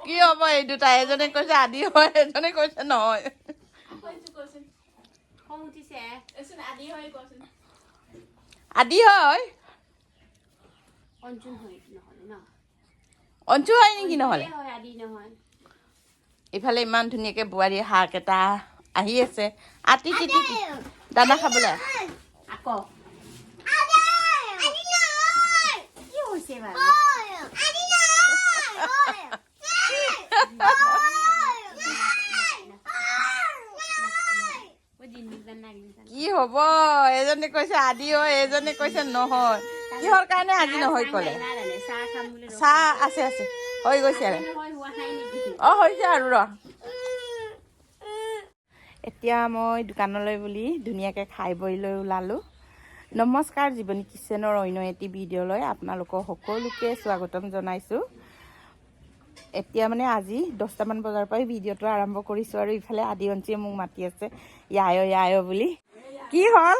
কি হ'ব এই দুটা এজনে কৈছে আদি হয় এজনে কৈছে নহয় আদি হয় অঞ্জু হয় নেকি নহ'লে ইফালে ইমান ধুনীয়াকৈ বোৱাৰী শাক এটা আহি আছে আতি তিতি দানা খাবলৈ আকৌ কি হৈছে বাৰু কি হ'ব এজনে কৈছে আদি হয় এজনে কৈছে নহয় কিহৰ কাৰণে আজি নহয় ক'লে চাহ আছে আছে হৈ গৈছে আৰু হৈছে আৰু ৰ এতিয়া মই দোকানলৈ বুলি ধুনীয়াকৈ খাই বৈ লৈ ওলালোঁ নমস্কাৰ জীৱনী কিচেনৰ অন্য এটি ভিডিঅ'লৈ আপোনালোকক সকলোকে স্বাগতম জনাইছোঁ এতিয়া মানে আজি 10টামান বজাৰ পৰাই ভিডিঅ'টো আৰম্ভ কৰিছোঁ আৰু ইফালে আদিঅঞ্চিয়ে মোক মাতি আছে ইয়ায় বুলি কি হ'ল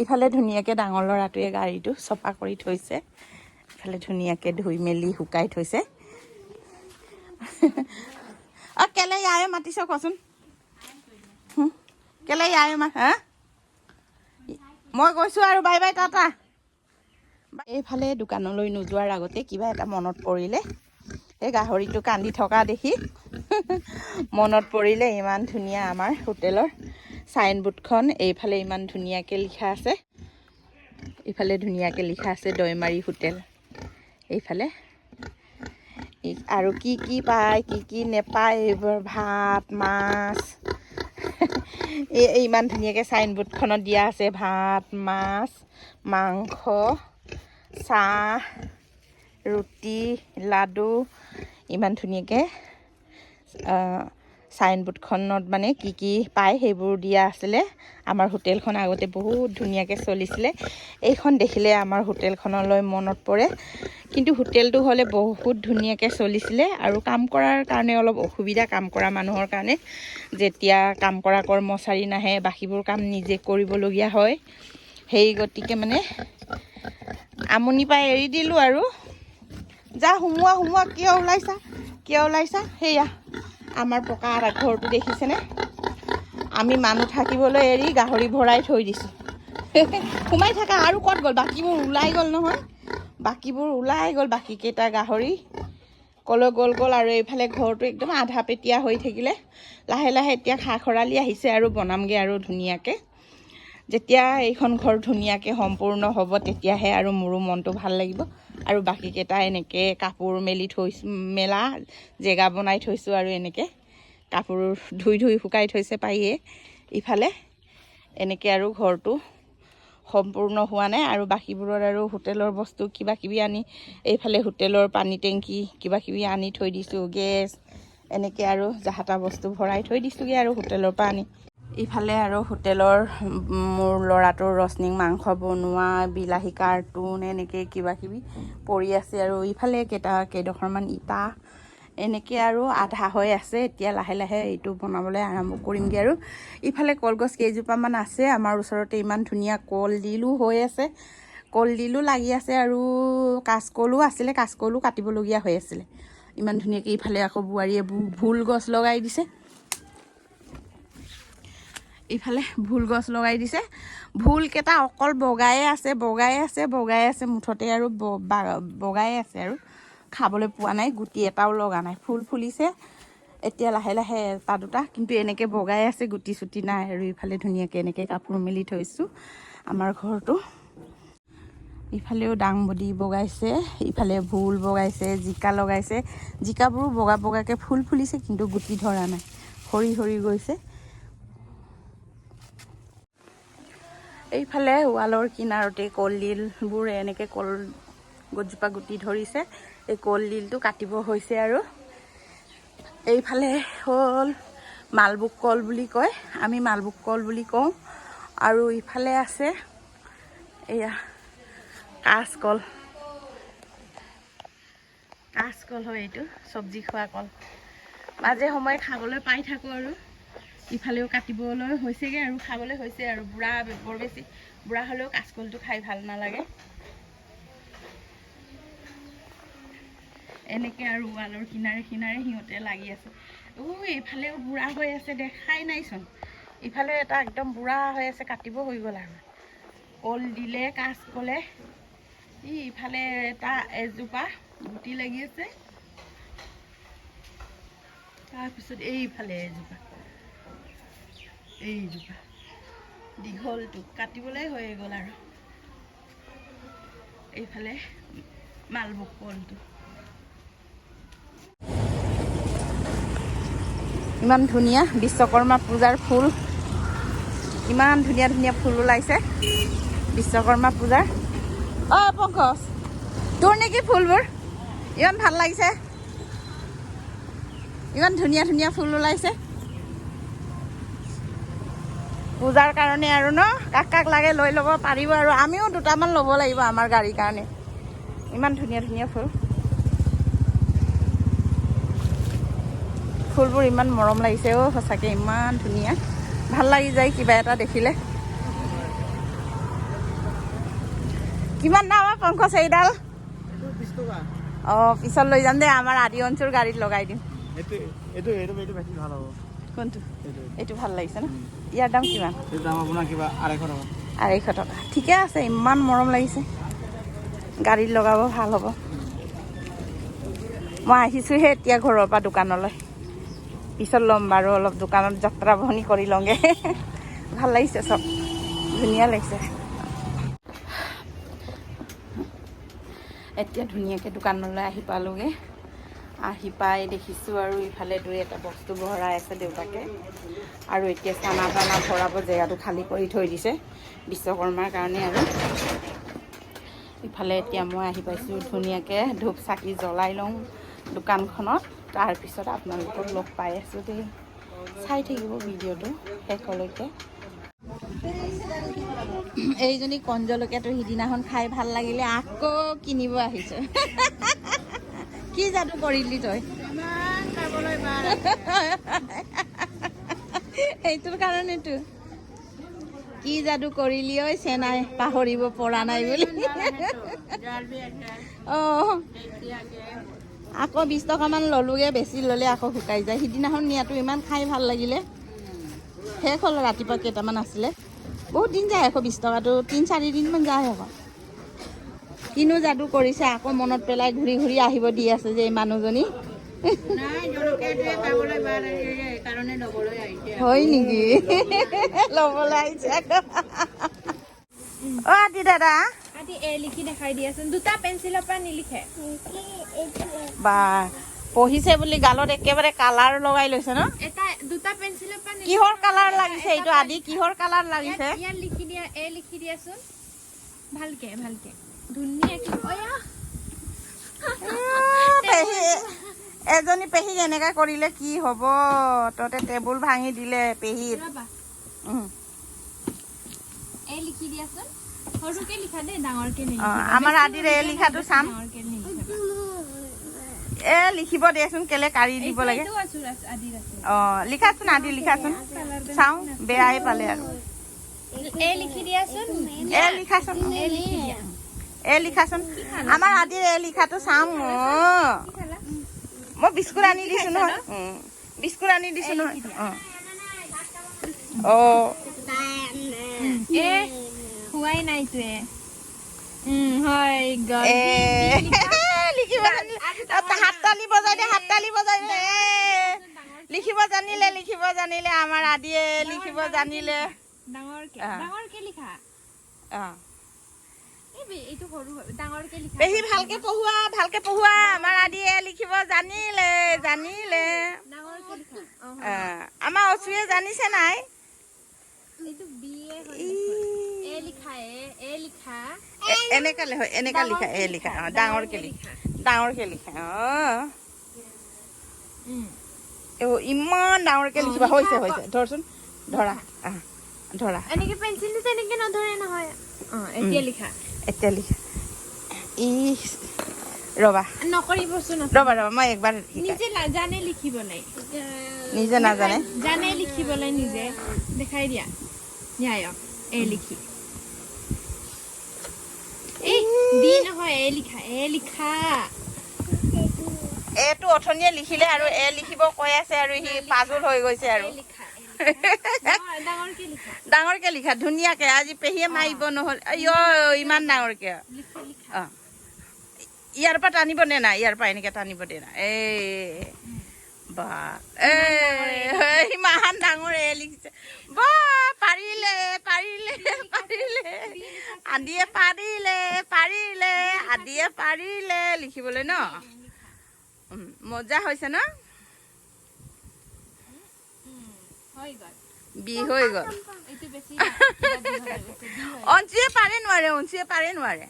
ইফালে ধুনীয়াকৈ ডাঙৰ ল'ৰাটোৱে গাড়ীটো চফা কৰি থৈছে ইফালে ধুনীয়াকৈ ধুই মেলি শুকাই থৈছে কেলে ইয়ায়ে মাতিছ কচোন কেলে ইয়ায়ে হা মই কৈছোঁ আৰু বাই বাই টাটা এইফালে দোকানলৈ নোযোৱাৰ আগতে কিবা এটা মনত পৰিলে এই গাহৰিটো কান্দি থকা দেখি মনত পৰিলে ইমান ধুনীয়া আমাৰ হোটেলৰ চাইনবোৰ্ডখন এইফালে ইমান ধুনীয়াকৈ লিখা আছে ইফালে ধুনীয়াকৈ লিখা আছে দৈমাৰী হোটেল এইফালে আৰু কি কি পায় কি কি নেপায় এইবোৰ ভাত মাছ ইমান ধুনীয়াকৈ চাইনবোৰ্ডখনত দিয়া আছে ভাত মাছ মাংস চাহ ৰুটি লাডু ইমান ধুনীয়াকৈ চাইনবোৰ্ডখনত মানে কি কি পায় সেইবোৰ দিয়া আছিলে আমাৰ হোটেলখন আগতে বহুত ধুনীয়াকৈ চলিছিলে এইখন দেখিলে আমাৰ হোটেলখনলৈ মনত পৰে কিন্তু হোটেলটো হ'লে বহুত ধুনীয়াকৈ চলিছিলে আৰু কাম কৰাৰ কাৰণে অলপ অসুবিধা কাম কৰা মানুহৰ কাৰণে যেতিয়া কাম কৰা কৰ্মচাৰী নাহে বাকীবোৰ কাম নিজে কৰিবলগীয়া হয় সেই গতিকে মানে আমনি পাই এৰি দিলোঁ আৰু যা সোমোৱা কিয় ওলাইছা সেয়া আমাৰ পকা ঘৰটো দেখিছেনে আমি মানুহ থাকিবলৈ এৰি গাহৰি ভৰাই থৈ দিছোঁ সোমাই থাকা আৰু ক'ত গ'ল বাকীবোৰ ওলাই গ'ল নহয় বাকীকেইটা গাহৰি কলৈ গ'ল আৰু এইফালে ঘৰটো একদম আধা পেটীয়া হৈ থাকিলে লাহে লাহে এতিয়া খা খৰালি আহিছে আৰু বনামগৈ আৰু ধুনীয়াকৈ যেতিয়া এইখন ঘৰ ধুনীয়াকৈ সম্পূৰ্ণ হ'ব তেতিয়াহে আৰু মোৰো মনটো ভাল লাগিব আৰু বাকীকেইটা এনেকৈ কাপোৰ মেলা জেগা বনাই থৈছোঁ আৰু এনেকৈ কাপোৰ ধুই শুকাই থৈছে পায়ে ইফালে এনেকৈ আৰু ঘৰটো সম্পূৰ্ণ হোৱা নাই আৰু বাকীবোৰৰ আৰু হোটেলৰ বস্তু কিবাকিবি আনি এইফালে হোটেলৰ পানী টেংকি কিবাকিবি আনি থৈ দিছোঁ গেছ এনেকৈ আৰু যাহাতা বস্তু ভৰাই থৈ দিছোঁগৈ আৰু হোটেলৰ পৰা আনি ইফালে আৰু হোটেলৰ মোৰ ল'ৰাটোৰ ৰচনিং মাংস বনোৱা বিলাহী কাৰ্টুন এনেকৈ কিবাকিবি পৰি আছে আৰু ইফালে কেইডোখৰমান ইটা এনেকৈ আৰু আধা হৈ আছে এতিয়া লাহে লাহে এইটো বনাবলৈ আৰম্ভ কৰিমগৈ আৰু ইফালে কলগছ কেইজোপামান আছে আমাৰ ওচৰতে ইমান ধুনীয়া কলডিলো হৈ আছে কলডিলো লাগি আছে আৰু কাচকলো আছিলে কাচকলো কাটিবলগীয়া হৈ আছিলে ইমান ধুনীয়াকৈ ইফালে আকৌ বোৱাৰীয়ে ভোল গছ লগাই দিছে ভোলকেইটা অকল বগায়ে আছে মুঠতে আৰু বগায়ে আছে আৰু খাবলৈ পোৱা নাই গুটি এটাও লগা নাই ফুল ফুলিছে এতিয়া লাহে লাহে এটা দুটা কিন্তু এনেকৈ বগাই আছে গুটি চুটি নাই আৰু ইফালে ধুনীয়াকৈ এনেকৈ কাপোৰ মেলি থৈছোঁ আমাৰ ঘৰটো ইফালেও দাংবডি বগাইছে ইফালে ভোল বগাইছে জিকা লগাইছে জিকাবোৰো বগাকৈ ফুল ফুলিছে কিন্তু গুটি ধৰা নাই সৰি গৈছে এইফালে ৱালৰ কিনাৰতে কলডিলবোৰ এনেকৈ গছজোপা গুটি ধৰিছে এই কলডিলটো কাটিব হৈছে আৰু এইফালে হ'ল মালভোগ কল বুলি কয় আমি মালভোগ কল বুলি কওঁ আৰু ইফালে আছে এয়া কাচকল হয় এইটো চব্জি খোৱা কল মাজে সময়ে খাবলৈ পাই থাকোঁ আৰু ইফালেও কাটিবলৈ হৈছেগৈ আৰু খাবলৈ হৈছে আৰু বৰ বেছি বুঢ়া হ'লেও কাচকলটো খাই ভাল নালাগে এনেকৈ আৰু ৱালৰ কিনাৰে কিনাৰে সিহঁতে লাগি আছে। এইফালেও বুঢ়া হৈ আছে, দেখাই নাইচোন। ইফালে এটা একদম বুঢ়া হৈ আছে, কাটিব হৈ গ'ল আৰু। কল দিলে, কাচ কলে। ইফালে এটা এজোপা গুটি লাগি আছে, তাৰপিছত এইফালে এজোপা, এইজোপা দীঘলটো কাটিবলৈ হৈ গ'ল আৰু। এইফালে মালভোগ কলটো ইমান ধুনীয়া বিশ্বকৰ্মা পূজাৰ ফুল, ইমান ধুনীয়া ধুনীয়া ফুল ওলাইছে বিশ্বকৰ্মা পূজাৰ। পংকজ, তোৰ নেকি ফুলবোৰ? ইমান ভাল লাগিছে, ইমান ধুনীয়া ধুনীয়া ফুল ওলাইছে পূজাৰ কাৰণে আৰু ন। কাক কাক লাগে লৈ ল'ব পাৰিব আৰু আমিও দুটামান ল'ব লাগিব আমাৰ গাড়ীৰ কাৰণে। ইমান ধুনীয়া ধুনীয়া ফুল, ফুলবোৰ ইমান মৰম লাগিছে সঁচাকৈ ইমান ধুনীয়া, ভাল লাগি যায় কিবা এটা দেখিলে। কিমান দাম পংকজ এইডাল? পিছত লৈ যাম দে, আমাৰ আদি অঞ্চল গাড়ীত লগাই দিম। কোনটো? এইটো ভাল লাগিছে ন? ইয়াৰ দাম কিমান? 250 টকা। ঠিকে আছে, ইমান মৰম লাগিছে, গাড়ীত লগাব ভাল হ'ব। মই আহিছোঁহে এতিয়া ঘৰৰ পৰা দোকানলৈ, পিছত ল'ম বাৰু, অলপ দোকানত যাত্ৰা বহনি কৰি লওঁগৈ। ভাল লাগিছে, চব ধুনীয়া লাগিছে। এতিয়া ধুনীয়াকৈ দোকানলৈ আহি পালোঁগৈ। আহি পাই দেখিছোঁ আৰু ইফালে 2-এটা বস্তু ভৰাই আছে দেউতাকে, আৰু এতিয়া চানা টানা ভৰাব জেগাটো খালী কৰি থৈ দিছে বিশ্বকৰ্মাৰ কাৰণে। আৰু ইফালে এতিয়া মই আহি পাইছোঁ, ধুনীয়াকৈ ধূপ চাকি জ্বলাই লওঁ দোকানখনত, তাৰপিছত আপোনালোকক লগ পাই আছোঁ দেই। চাই থাকিব ভিডিঅ'টো শেষলৈকে। এইজনী কণ জলকীয়াটো সিদিনাখন খাই ভাল লাগিলে, আকৌ কিনিব আহিছোঁ। কি যাদু কৰিলি তই? এইটোৰ কাৰণেতো কি যাদু কৰিলি ঐ চেনাই, পাহৰিব পৰা নাই বুলি। আকৌ 20 টকামান ল'লোগৈ, বেছি ল'লে আকৌ শুকাই যায়। সিদিনাখন নিয়াটো ইমান খাই ভাল লাগিলে, শেষ হ'ল। ৰাতিপুৱা কেইটামান আছিলে, বহুত দিন যায় আকৌ 20 টকাটো, 3-4 দিনমান যায় আকৌ। কিনো যাদু কৰিছে, আকৌ মনত পেলাই ঘূৰি ঘূৰি আহিব দি আছে যে এই মানুহজনী। হয় নেকি? ল'বলৈ আহিছে আকৌ। আদি দাদা, লিখি দেখাই দিয়াচোন, 2টা পেঞ্চিলৰ পৰা নিলিখে। বা পঢ়িছে বুলি গালত একেবাৰে কালাৰ লগাই লৈছে ন? 2টা পেঞ্চিলৰ পৰা কিহৰ কালাৰ লাগিছে এইটো? আদি কিহৰ কালাৰ লাগিছে? ইয়াত লিখি দিয়া, লিখি দিয়াচোন ভালকে ভালকে, ধুনীয়াকে। এজনী পেহীক এনেকা কৰিলে কি হ'ব? তহঁতে টেবুল ভাঙি দিলে পেহীৰ। লিখি দিয়াচোন, সৰুকে লিখা দেই, ডাঙৰকে নিলিখিবা। আমাৰ আদিৰ লিখাটো চাম। লিখিব দেচোন, কেলে কাঢ়ি দিব লাগে। লিখাচোন আদি, লিখাচোন চাওঁ, বেয়াই পালে আৰু। লিখি দিয়াচোন, লিখাচোন, লিখাচোন। আমাৰ আদিৰ লিখাটো চাম। মই বিস্কুট আনি দিছোঁ নহয়, বিস্কুট আনি দিছোঁ নহয়। হোৱাই নাই তোৱে। হয় লিখিব জানিলে, হাততালি বজাই দে, হাততালি বজাই দে। লিখিব জানিলে, লিখিব জানিলে, আমাৰ আদিয়ে লিখিব জানিলে। ডাঙৰকে লিখা। পেহী ভালকে পঢ়োৱা, ভালকে পঢ়োৱা। আমাৰ আদিয়ে লিখিব জানিলে, জানিলে। আমাৰ অচুৱে জানিছে নাই? এনেকা হয়, এনেকা লিখা, লিখা ডাঙৰকে লিখা, ডাঙৰকে লিখা। ইমান ডাঙৰকে লিখিবা। হৈছে হৈছে, ধৰচোন, ধৰা ধৰা। এনেকে পেঞ্চিল দিছে, এনেকে নধৰে নহয়। এতিয়া লিখা, এতিয়া লিখা। ৰবা নকৰিবচোন, ৰবা ৰবা, মই একবাৰ নিজে জানে লিখিবলৈ, নিজে নাজানে, জানে লিখিবলৈ, নিজে দেখাই দিয়া। লিখি নহয়, লিখা, লিখা। এটো অথনিয়ে লিখিলে আৰু এ লিখিব কৈ আছে আৰু সি পাজল হৈ গৈছে আৰু ডাঙৰকে লিখা ধুনীয়াকে আজি পেহীয়ে মাৰিব নহ'ল ইমান ডাঙৰকে অঁ ইয়াৰ পৰা টানিব নে নাই ইয়াৰ পৰা এনেকে টানিব দে না বা ইমান ডাঙৰ এ লিখিছে বা পাৰিলে পাৰিলে পাৰিলে আদিয়ে পাৰিলে পাৰিলে আদিয়ে পাৰিলে লিখিবলৈ ন মজা হৈছে ন বি হৈ গ'ল অঞ্চিয়ে পাৰে নোৱাৰে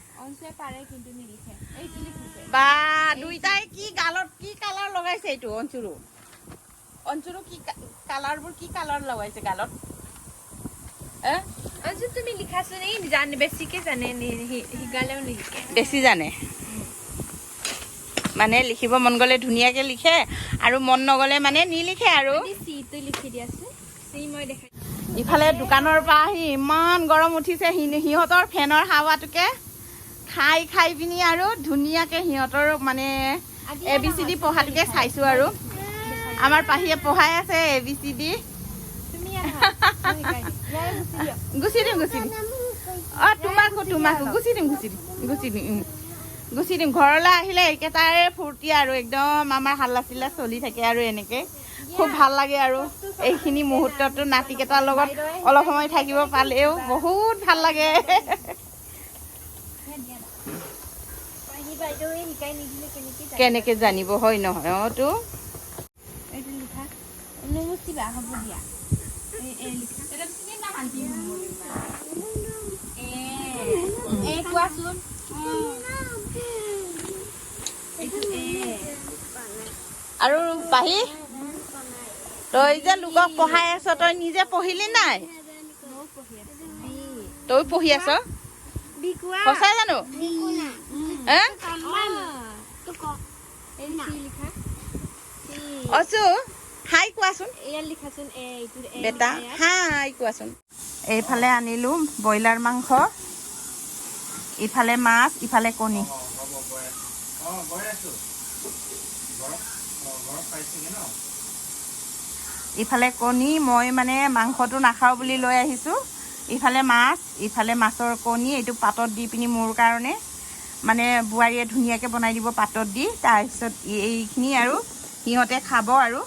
বা দুইটাই কি গালত কি কালাৰ লগাইছে এইটো অঞ্চুৰো কি কালাৰবোৰ কি কালাৰ লগাইছে গালত তুমি লিখাচোন এই জানে বেছিকে জানে শিকালেও নিলিখে বেছি জানে মানে লিখিব মন গ'লে ধুনীয়াকে লিখে আৰু মন নগ'লে মানে নিলিখে আৰু চিটো লিখি দিয়াচোন চি মই দেখাই ইফালে দোকানৰ পৰা আহি ইমান গৰম উঠিছে সিহঁতৰ ফেনৰ হাৱাটোকে খাই খাই পিনি আৰু ধুনীয়াকে সিহঁতৰ মানে ABCD পঢ়াটোকে চাইছো আৰু আমাৰ পাহিয়ে পঢ়াই আছে ABCD গুচি দিম অঁ তোমাকো গুচি দিম ঘৰলৈ আহিলে একেটাৰে ফূৰ্তি আৰু একদম আমাৰ হাল্লা চিল্লা চলি থাকে আৰু এনেকে খুব ভাল লাগে আৰু এইখিনি মুহূৰ্তটো নাতিকেইটাৰ লগত অলপ সময় থাকিব পালেও বহুত ভাল লাগে কেনেকে জানিব হয় নহয় অঁ তো আৰু পাহি তই যে লোকক পঢ়াই আছ তই নিজে পঢ়িলি নাই তই পঢ়ি আছ সঁচাই জানো অচু হাই কোৱাচোন বেটা হাই কোৱাচোন এইফালে আনিলো ব্ৰইলাৰ মাংস ইফালে মাছ ইফালে কণী ইফালে কণী মই মানে মাংসটো নাখাওঁ বুলি লৈ আহিছোঁ ইফালে মাছ ইফালে মাছৰ কণী এইটো পাতত দি পিনি মোৰ কাৰণে মানে বোৱাৰীয়ে ধুনীয়াকৈ বনাই দিব পাতত দি তাৰপিছত এইখিনি আৰু সিহঁতে খাব আৰু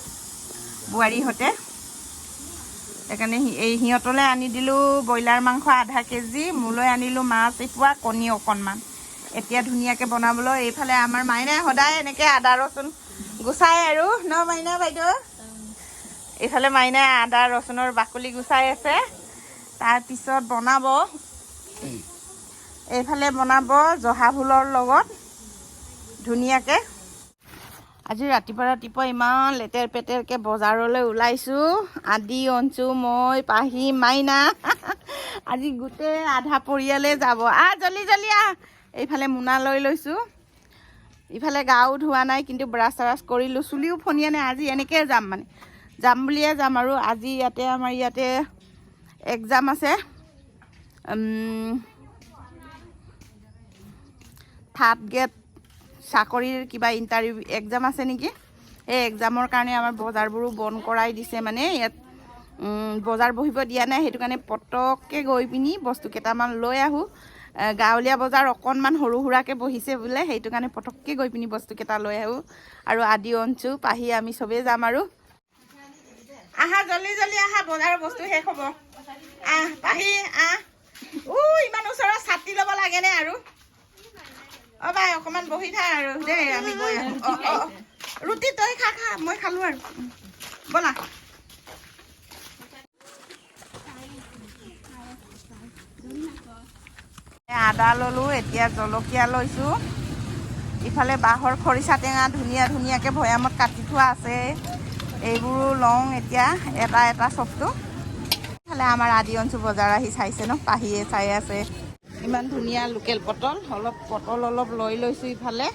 বোৱাৰীহঁতে সেইকাৰণে সিহঁতলৈ আনি দিলোঁ ব্ৰইলাৰ মাংস আধা কেজি মোলৈ আনিলোঁ মাছ এপোৱা কণী অকণমান এতিয়া ধুনীয়াকৈ বনাবলৈ এইফালে আমাৰ মাইনাই সদায় এনেকৈ আদা ৰচুন গুচাই আৰু ন মাইনা বাইদেউ এইফালে মাইনাই আদা ৰচুনৰ বাকলি গুচাই আছে তাৰপিছত বনাব এইফালে বনাব জহা ভোলৰ লগত ধুনীয়াকৈ আজি ৰাতিপুৱা ইমান লেতেৰ পেতেৰকৈ বজাৰলৈ ওলাইছোঁ আদি অঞ্চু মই পাহি মাইনা আজি গোটেই আধা পৰিয়ালে যাব জল্দি জল্দি এইফালে মোনা লৈ লৈছোঁ ইফালে গাও ধোৱা নাই কিন্তু ব্ৰাছ চাৰাছ কৰিলোঁ চুলিও ফনিয়া নাই আজি এনেকৈ যাম বুলিয়ে যাম আৰু আজি আমাৰ ইয়াতে এক্সাম আছে থাৰ্ড গ্ৰেড চাকৰিৰ কিবা ইণ্টাৰভিউ এক্সাম আছে নেকি এই এক্সামৰ কাৰণে আমাৰ বজাৰবোৰো বন্ধ কৰাই দিছে মানে ইয়াত বজাৰ বহিব দিয়া নাই সেইটো কাৰণে পটককৈ গৈ পিনি বস্তু কেইটামান লৈ আহোঁ গাঁৱলীয়া বজাৰ অকণমান সৰু সুৰাকৈ বহিছে বোলে সেইটো কাৰণে পটককৈ গৈ পিনি বস্তুকেইটা লৈ আহোঁ আৰু আদি অঞ্চু পাহি আমি চবেই যাম আৰু আহা জল্দি জল্দি আহা বজাৰৰ বস্তু শেষ হ'ব পাহি ইমান ওচৰত ছাতি ল'ব লাগেনে আৰু বাই অকণমান বহি থাক আৰু দেই আমি গৈ আহোঁ ৰুটি তই খা মই খালোঁ আৰু ব'লা আদা ল'লোঁ এতিয়া জলকীয়া লৈছোঁ ইফালে বাঁহৰ খৰিচা টেঙা ধুনীয়াকৈ ভৈয়ামত কাটি থোৱা আছে এইবোৰো লওঁ এতিয়া এটা চবটো ইফালে আমাৰ আদি অঞ্চল বজাৰ আহি চাইছে ন পাহিয়ে চাই আছে ইমান ধুনীয়া লোকেল পটল অলপ লৈ লৈছোঁ ইফালে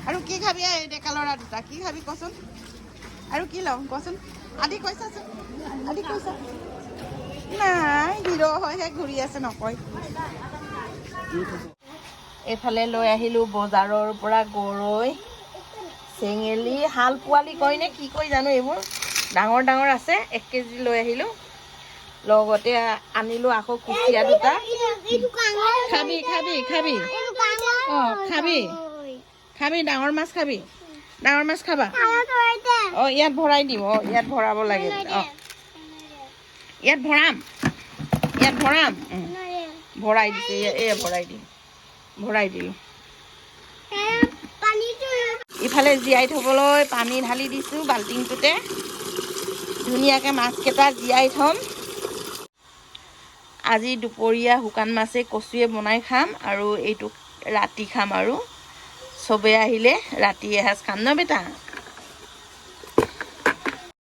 আৰু কি খাবি ডেকালৰ দুটা কি খাবি কচোন আৰু কি ল'ম কচোন আদি কৈছাচোন আদি কৈছা নাই হিৰ' হয়হে ঘূৰি আছে নকয় এইফালে লৈ আহিলোঁ বজাৰৰ পৰা গৰৈ চেঙেলী শাল পোৱালি কয় নে কি কয় জানো এইবোৰ ডাঙৰ ডাঙৰ আছে 1 কেজি লৈ আহিলোঁ লগতে আনিলোঁ আকৌ কুচিয়া দুটা খাবি খাবি খাবি অঁ খাবি খাবি ডাঙৰ মাছ খাবি ডাঙৰ মাছ খাবা অঁ ইয়াত ভৰাই দিম অঁ ইয়াত ভৰাব লাগে অঁ ইয়াত ভৰাম ভৰাই দিছে এয়া ভৰাই দিলোঁ ইফালে জীয়াই থ'বলৈ পানী ঢালি দিছোঁ বাল্টিংটোতে ধুনীয়াকৈ মাছকেইটা জীয়াই থ'ম আজি দুপৰীয়া শুকান মাছে কচুৱে বনাই খাম আৰু এইটো ৰাতি খাম আৰু চবেই আহিলে ৰাতি এসাঁজ খাম ন বেটা